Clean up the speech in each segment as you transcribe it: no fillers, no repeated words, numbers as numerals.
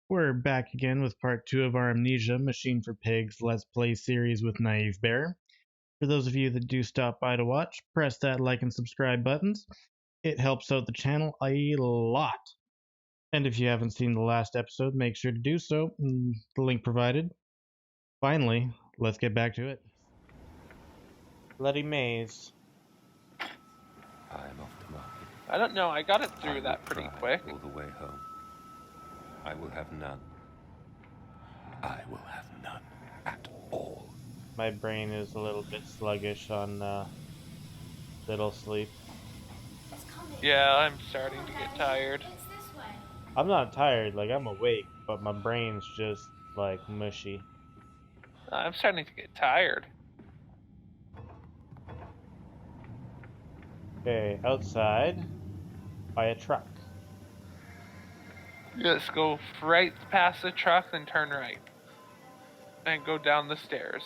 We're back again with part 2 of our Amnesia Machine for Pigs Let's Play series with NaiveBear. For those of you that do stop by to watch, press that like and subscribe buttons. It helps out the channel a lot. And if you haven't seen the last episode, make sure to do so. The link provided. Finally, let's get back to it. Bloody maze. I am off to market. I don't know, I got it I through will that pretty cry quick. all the way home. I will have none. I will have none at all. My brain is a little bit sluggish on little sleep. Yeah, I'm starting to get tired. I'm not tired, like I'm awake, but my brain's just like mushy. I'm starting to get tired. Okay, outside by a truck. Let's go right past the truck, then turn right. And go down the stairs.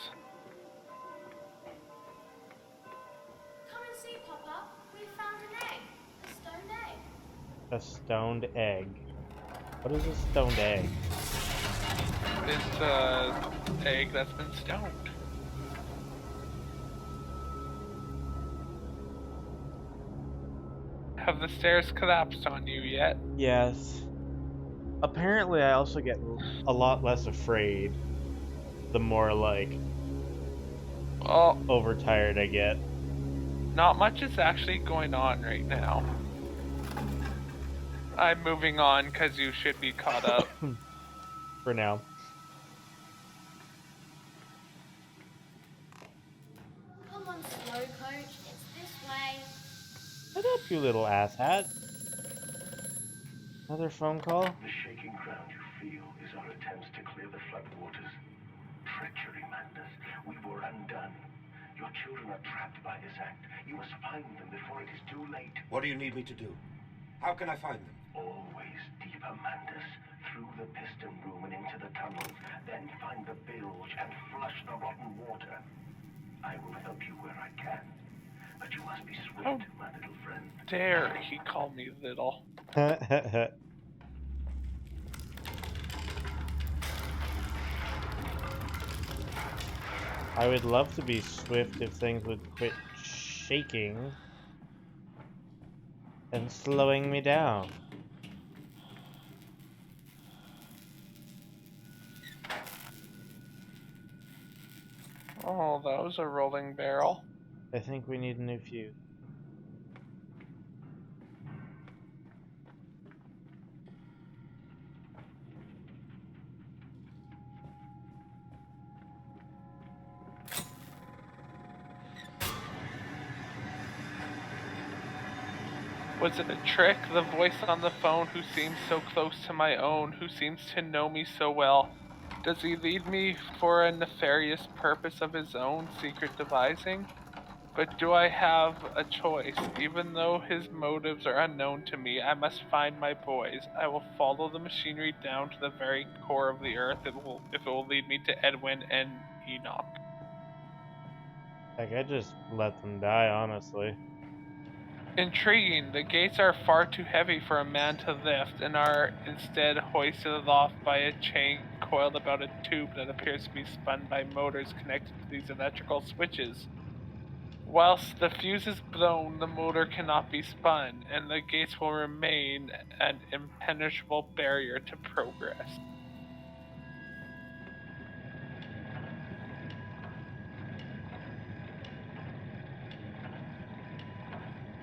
Come and see, Papa. We found an egg. A stoned egg. A stoned egg. What is a stoned egg? It's a egg that's been stoned. Have the stairs collapsed on you yet? Yes. Apparently I also get a lot less afraid the more, like, Well, overtired I get. not much is actually going on right now. I'm moving on because you should be caught up. For now. Come on, slow coach. It's this way. Shut up, you little asshat. Another phone call? The shaking ground you feel is our attempts to clear the floodwaters. Treachery, madness. We were undone. Your children are trapped by this act. You must find them before it is too late. What do you need me to do? How can I find them? Always deeper, Mandus. Through the piston room and into the tunnels. Then find the bilge and flush the rotten water. I will help you where I can. But you must be swift, Oh. my little friend. Dare he called me little. I would love to be swift if things would quit shaking and slowing me down. Oh, that was a rolling barrel. I think we need a new fuse. Was it a trick? The voice on the phone who seems so close to my own, who seems to know me so well. Does he lead me for a nefarious purpose of his own secret devising? But do I have a choice? Even though his motives are unknown to me, I must find my boys. I will follow the machinery down to the very core of the earth if it will lead me to Edwin and Enoch. Like, I just let them die, honestly. Intriguing. The gates are far too heavy for a man to lift and are instead hoisted aloft by a chain coiled about a tube that appears to be spun by motors connected to these electrical switches. Whilst the fuse is blown, the motor cannot be spun, and the gates will remain an impenetrable barrier to progress.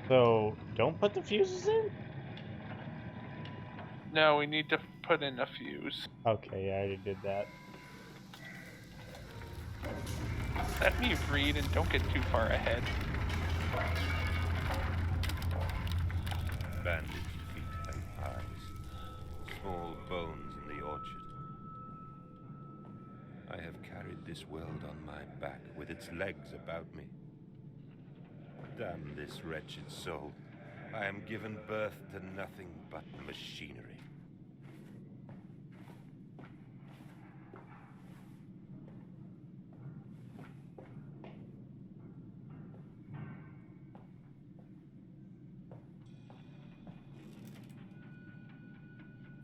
So, don't put the fuses in? No, we need to put in a fuse. Okay, I already did that. Let me read and don't get too far ahead. Bandaged feet and eyes. Small bones in the orchard. I have carried this world on my back with its legs about me. Damn this wretched soul. I am given birth to nothing but machinery.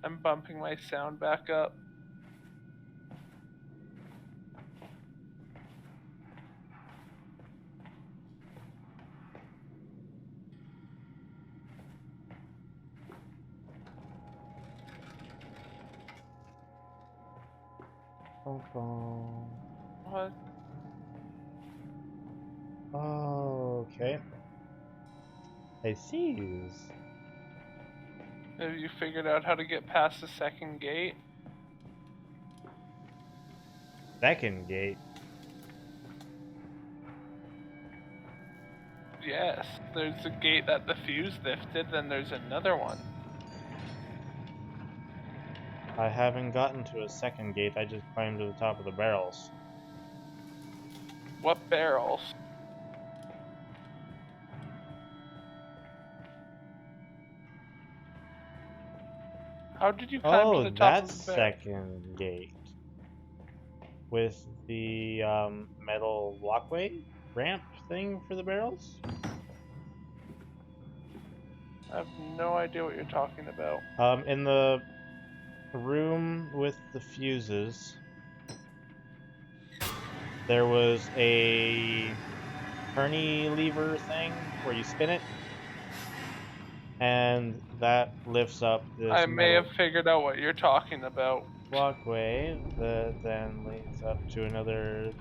I'm bumping my sound back up. What? Oh, okay. I see. Have you figured out how to get past the second gate? Second gate. Yes, there's a gate that the fuse lifted, then there's another one. I haven't gotten to a second gate, I just climbed to the top of the barrels. What barrels? How did you climb to Oh, the top that's of the barrel? second gate. With the metal walkway ramp thing for the barrels? I have no idea what you're talking about. In the room with the fuses, there was a turny lever thing where you spin it, and that lifts up this I may metal have figured out what you're talking about. walkway that then leads up to another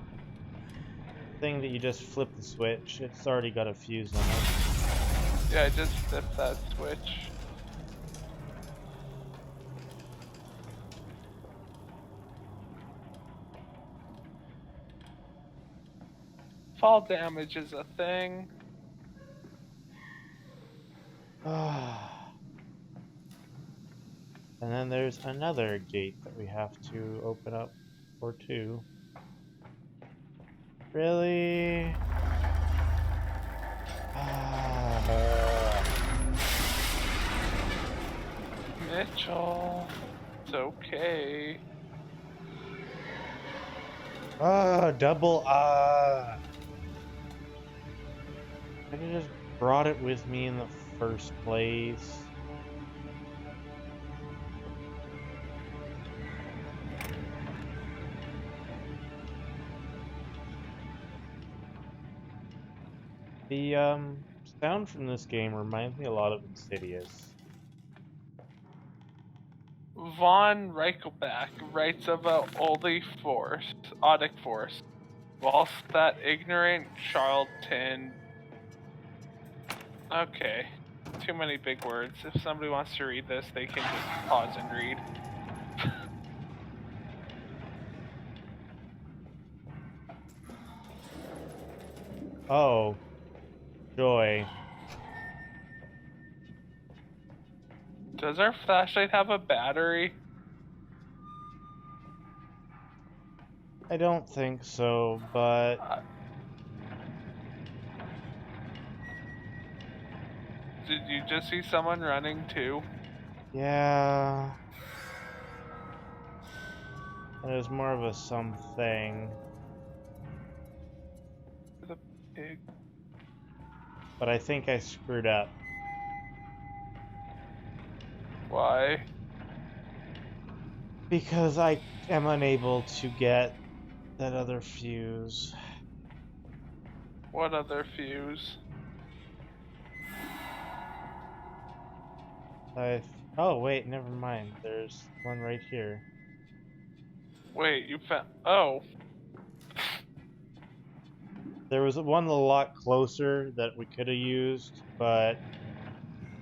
thing that you just flip the switch. It's already got a fuse in it. Yeah, I just flipped that switch. Fall damage is a thing. And then there's another gate that we have to open up, or two. Really? Mitchell, it's okay. Double I could have just brought it with me in the first place. The sound from this game reminds me a lot of Insidious. Von Reichelbach writes about Oldie Force, Odic Force, whilst that ignorant charlatan. Okay, too many big words. If somebody wants to read this, they can just pause and read. Oh, joy. Does our flashlight have a battery? I don't think so, but Did you just see someone running too? yeah. It was more of a something. The pig. But I think I screwed up. Why? Because I am unable to get that other fuse. What other fuse? Oh, wait, never mind. There's one right here. Wait, you found. Oh. There was one a lot closer that we could have used, but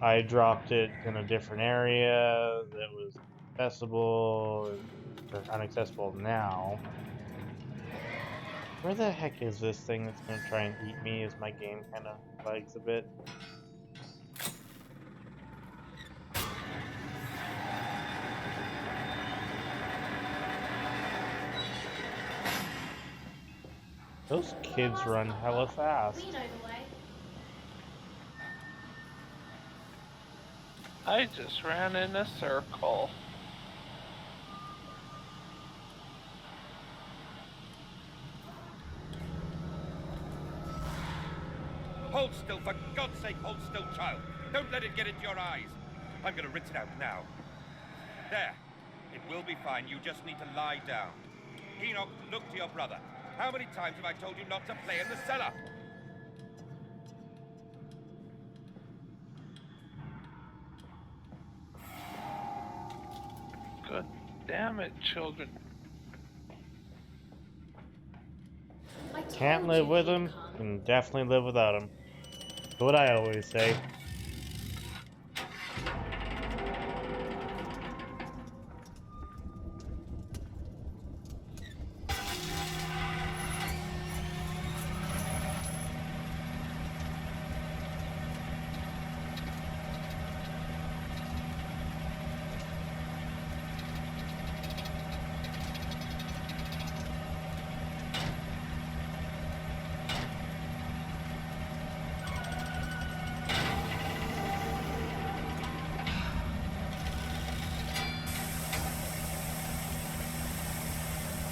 I dropped it in a different area that was accessible, or unaccessible now. Where the heck is this thing that's gonna try and eat me as my game kind of lags a bit? Those kids run hella fast. We know the way. I just ran in a circle. Hold still, for God's sake, hold still, child. Don't let it get into your eyes. I'm gonna rinse it out now. There. It will be fine. You just need to lie down. Enoch, look to your brother. How many times have I told you not to play in the cellar? God damn it, children. I Can't told live you with he'd him, come. can definitely live without him. That's what I always say.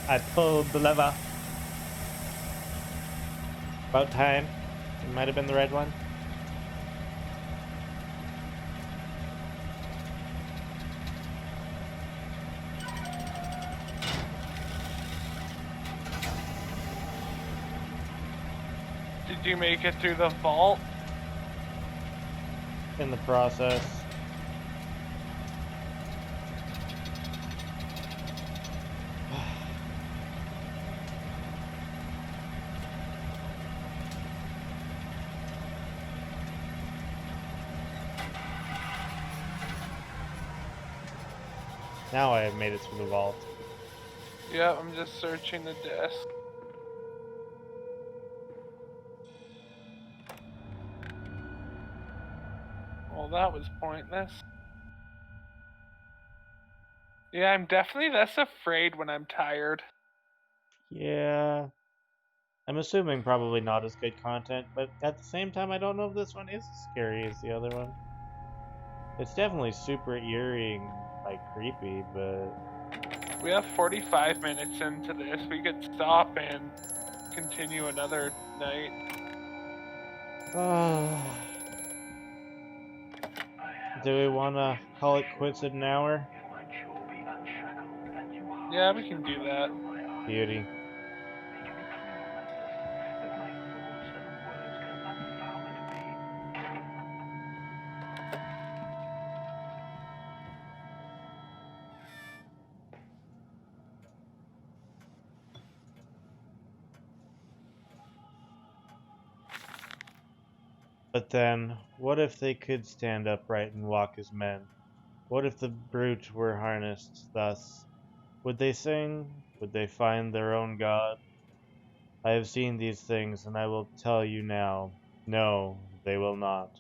I pulled the lever. About time. It might have been the red one. Did you make it through the vault? In the process. Now I have made it through the vault. Yeah, I'm just searching the desk. Well, that was pointless. Yeah, I'm definitely less afraid when I'm tired. Yeah. I'm assuming probably not as good content, but at the same time, I don't know if this one is as scary as the other one. It's definitely super eerie and like creepy, but We have 45 minutes into this. We could stop and continue another night. do we want to call it quits at an hour? It might sure be unshackled, and you Yeah, harness we can the do power that. of my art. Beauty. Make me tremendous, that my thoughts and words can unfoul it be. But then, what if they could stand upright and walk as men? What if the brute were harnessed thus? Would they sing? Would they find their own God? I have seen these things, and I will tell you now, no, they will not.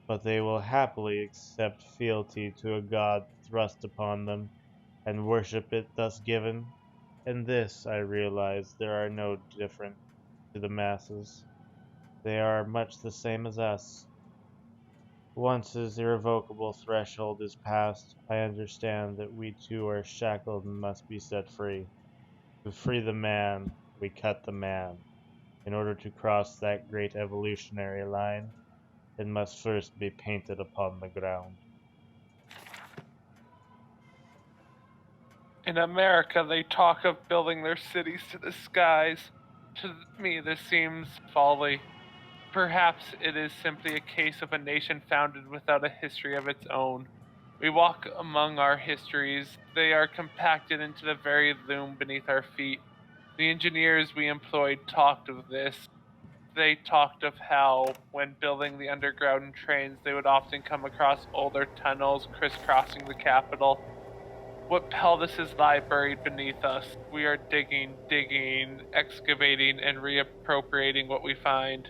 But they will happily accept fealty to a God thrust upon them, and worship it thus given. In this I realize there are no different to the masses. They are much the same as us. Once his irrevocable threshold is passed, I understand that we too are shackled and must be set free. To free the man, we cut the man. In order to cross that great evolutionary line, it must first be painted upon the ground. In America, they talk of building their cities to the skies. To me, this seems folly. Perhaps it is simply a case of a nation founded without a history of its own. We walk among our histories, they are compacted into the very loom beneath our feet. The engineers we employed talked of this. They talked of how, when building the underground trains, they would often come across older tunnels crisscrossing the capital. What pelvises lie buried beneath us? We are digging, excavating, and reappropriating what we find.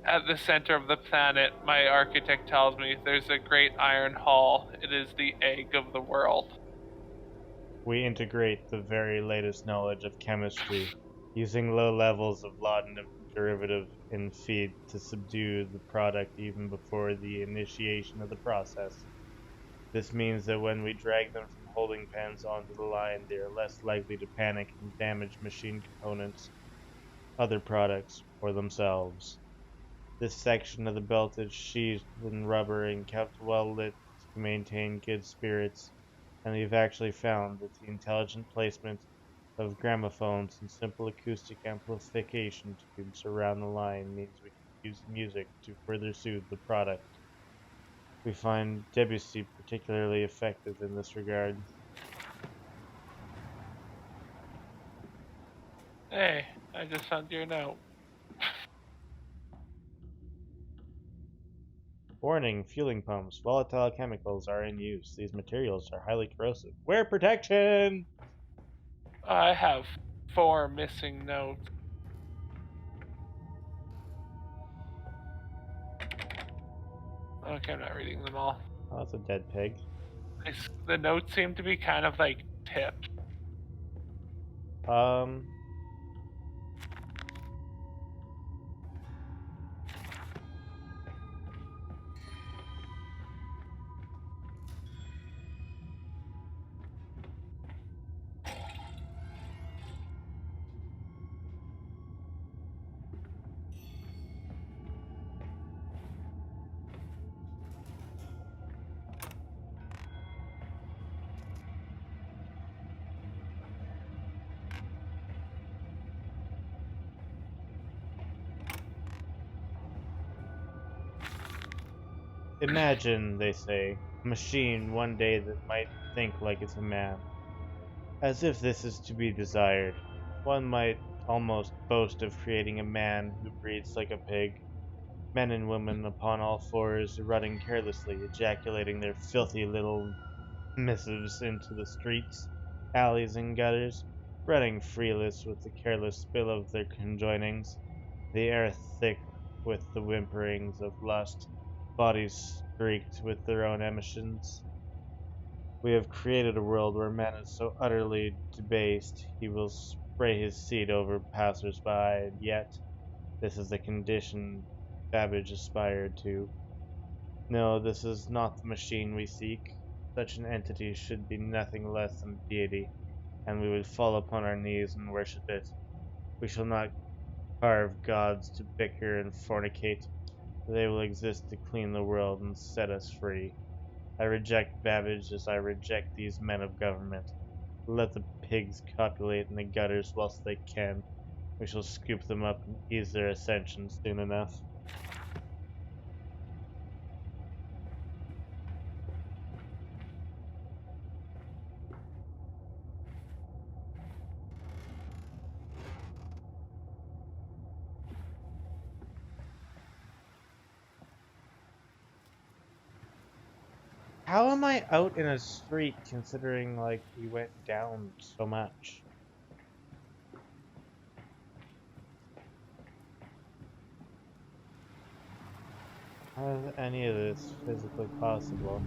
At the center of the planet, my architect tells me, there's a great iron hall. It is the egg of the world. We integrate the very latest knowledge of chemistry, using low levels of laudanum derivative in feed to subdue the product even before the initiation of the process. This means that when we drag them from holding pens onto the line, they are less likely to panic and damage machine components, other products, or themselves. This section of the belt is sheathed in rubber and kept well lit to maintain good spirits. and we've actually found that the intelligent placement of gramophones and simple acoustic amplification tubes around the line means we can use music to further soothe the product. We find Debussy particularly effective in this regard. Hey, I just found your note. Warning, fueling pumps. Volatile chemicals are in use. These materials are highly corrosive. Wear protection! I have 4 missing notes. Okay, I'm not reading them all. Oh, that's a dead pig. The notes seem to be kind of like tips. Um, Imagine, they say, a machine one day that might think like it's a man. As if this is to be desired. One might almost boast of creating a man who breathes like a pig. Men and women upon all fours running carelessly, ejaculating their filthy little missives into the streets, alleys, and gutters, running freeless with the careless spill of their conjoinings, the air thick with the whimperings of lust, bodies streaked with their own emissions. We have created a world where man is so utterly debased he will spray his seed over passers-by, and yet this is the condition Babbage aspired to. No, this is not the machine we seek. Such an entity should be nothing less than a deity, and we would fall upon our knees and worship it. We shall not carve gods to bicker and fornicate. They will exist to clean the world and set us free. I reject Babbage as I reject these men of government. Let the pigs copulate in the gutters whilst they can. We shall scoop them up and ease their ascension soon enough. How am I out in a street considering, like, we went down so much? How is any of this physically possible?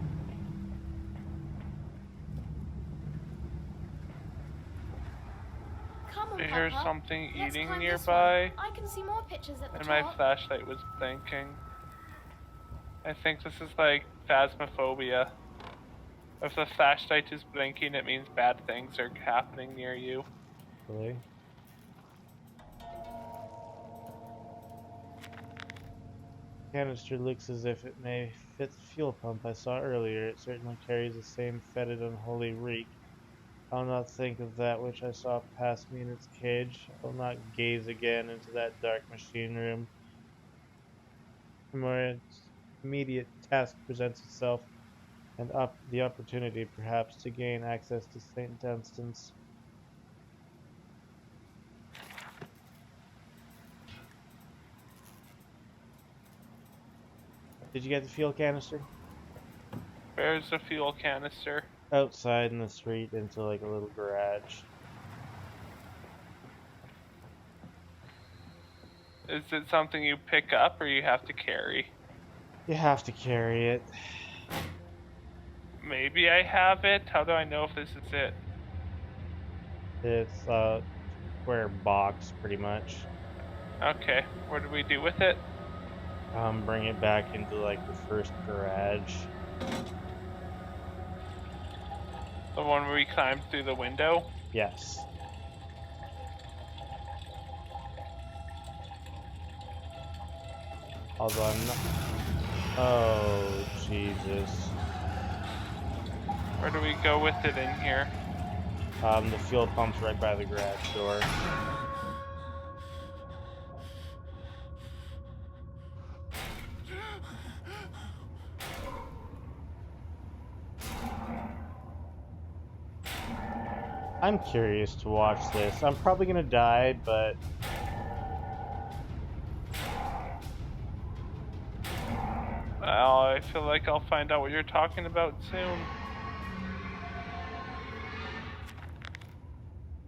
Come on, I hear Papa. something Let's eating climb this nearby, one. I can see more pictures at the and my top. flashlight was blinking. I think this is like phasmophobia. If the flashlight is blinking, it means bad things are happening near you. Really? Canister looks as if it may fit the fuel pump I saw earlier. It certainly carries the same fetid, unholy reek. I'll not think of that which I saw pass me in its cage. I'll not gaze again into that dark machine room. A more immediate task presents itself, and the opportunity, perhaps, to gain access to St. Dunstan's. Did you get the fuel canister? Where's the fuel canister? Outside in the street into like a little garage. Is it something you pick up or you have to carry? You have to carry it. Maybe I have it. How do I know if this is it? It's a square box, pretty much. Okay, what do we do with it? Bring it back into like the first garage. The one where we climbed through the window? Yes. Although I'm not. Oh, Jesus. Where do we go with it in here? The fuel pump's right by the garage door. I'm curious to watch this. I'm probably gonna die, but Well, I feel like I'll find out what you're talking about soon.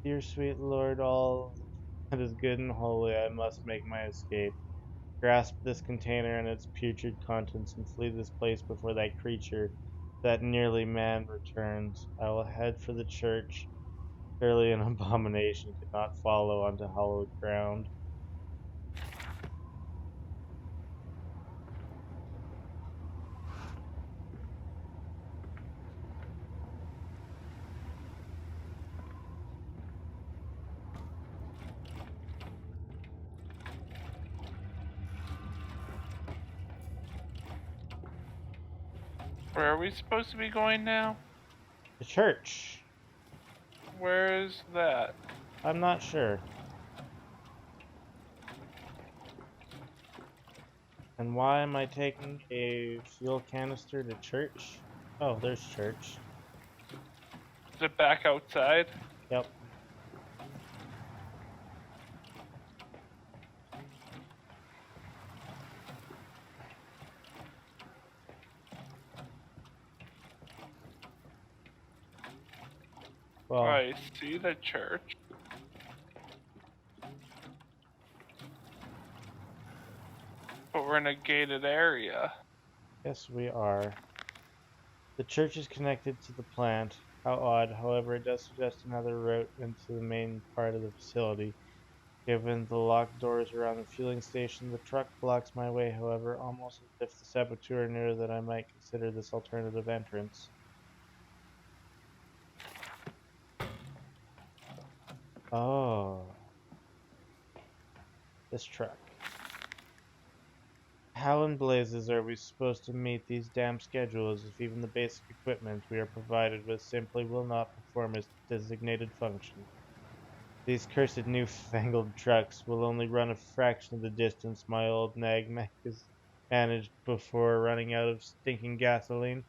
dear sweet Lord, all that is good and holy, I must make my escape. Grasp this container and its putrid contents and flee this place before that creature, that nearly man, returns. I will head for the church. Surely an abomination could not follow onto hallowed ground. Where are we supposed to be going now? The church. Where is that? I'm not sure. And why am I taking a fuel canister to church? Oh, there's church. Is it back outside? Yep. Well, I see the church. But we're in a gated area. yes, we are. The church is connected to the plant. How odd. However, it does suggest another route into the main part of the facility. Given the locked doors around the fueling station, the truck blocks my way, however, almost as if the saboteur knew that I might consider this alternative entrance. Oh. This truck. How in blazes are we supposed to meet these damn schedules if even the basic equipment we are provided with simply will not perform its designated function? These cursed newfangled trucks will only run a fraction of the distance my old nag has managed before running out of stinking gasoline.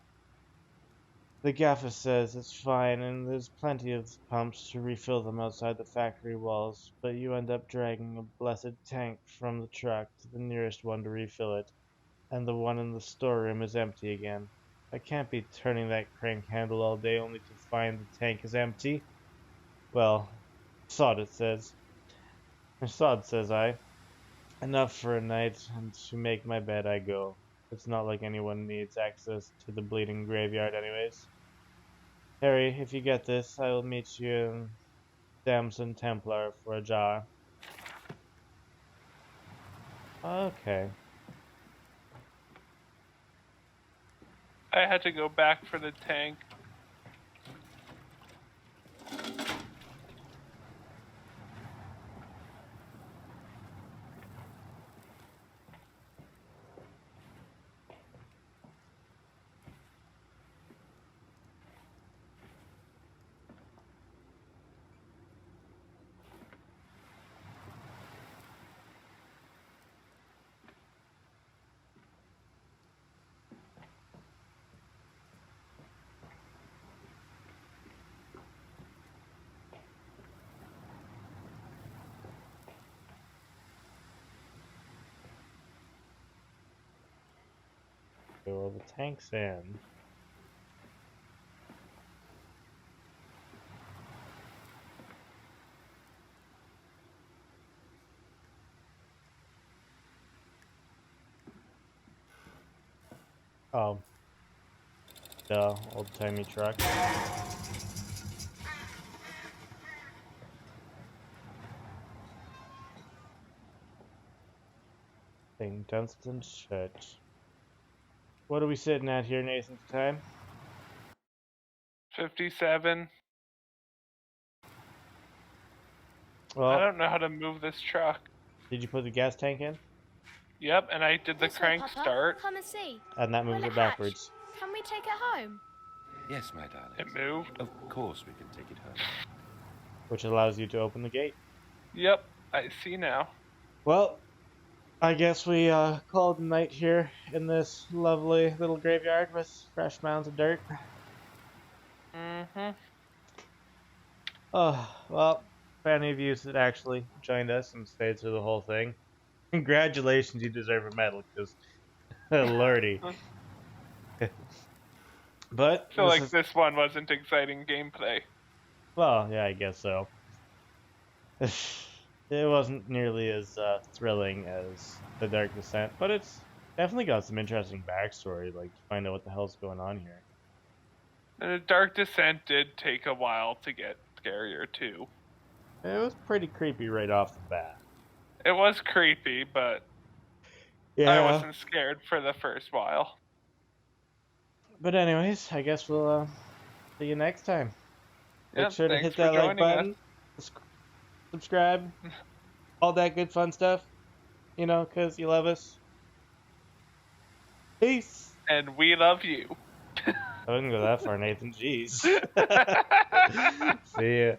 The gaffer says it's fine and there's plenty of pumps to refill them outside the factory walls, but you end up dragging a blessed tank from the truck to the nearest one to refill it, and the one in the storeroom is empty again. I can't be turning that crank handle all day only to find the tank is empty. Well, sod it says. Sod, says I. Enough for a night, and to make my bed I go. It's not like anyone needs access to the bleeding graveyard anyways. Harry, if you get this, I will meet you in Damson Templar for a jar. Okay. I had to go back for the tank. Well, the tank's in. Oh. Duh, old-timey truck. St. Dunstan's Church. What are we sitting at here, Nathan, for time? 57. I Well, don't know how to move this truck. did you put the gas tank in? Yep, and I did the This way, crank Papa. start. Come and see. And that We're moves in it a hatch. backwards. Can we take it home? Yes, my darling. It moved. Of course we can take it home. which allows you to open the gate. Yep, I see now. Well, I guess we call it a night here in this lovely little graveyard with fresh mounds of dirt. Mm-hmm. Oh, well, for any of you that actually joined us and stayed through the whole thing, congratulations, you deserve a medal, because, lordy. I But feel this like is, this one wasn't exciting gameplay. well, yeah, I guess so. It wasn't nearly as thrilling as The Dark Descent, but it's definitely got some interesting backstory, like to find out what the hell's going on here. And Dark Descent did take a while to get scarier too. It was pretty creepy right off the bat. It was creepy, but I Yeah, wasn't scared for the first while. but anyways, I guess we'll see you next time. Make Yep, sure to thanks hit for that like joining us. button, subscribe, all that good fun stuff, you know, because you love us. Peace. And we love you. I wouldn't go that far, Nathan. Jeez. See ya.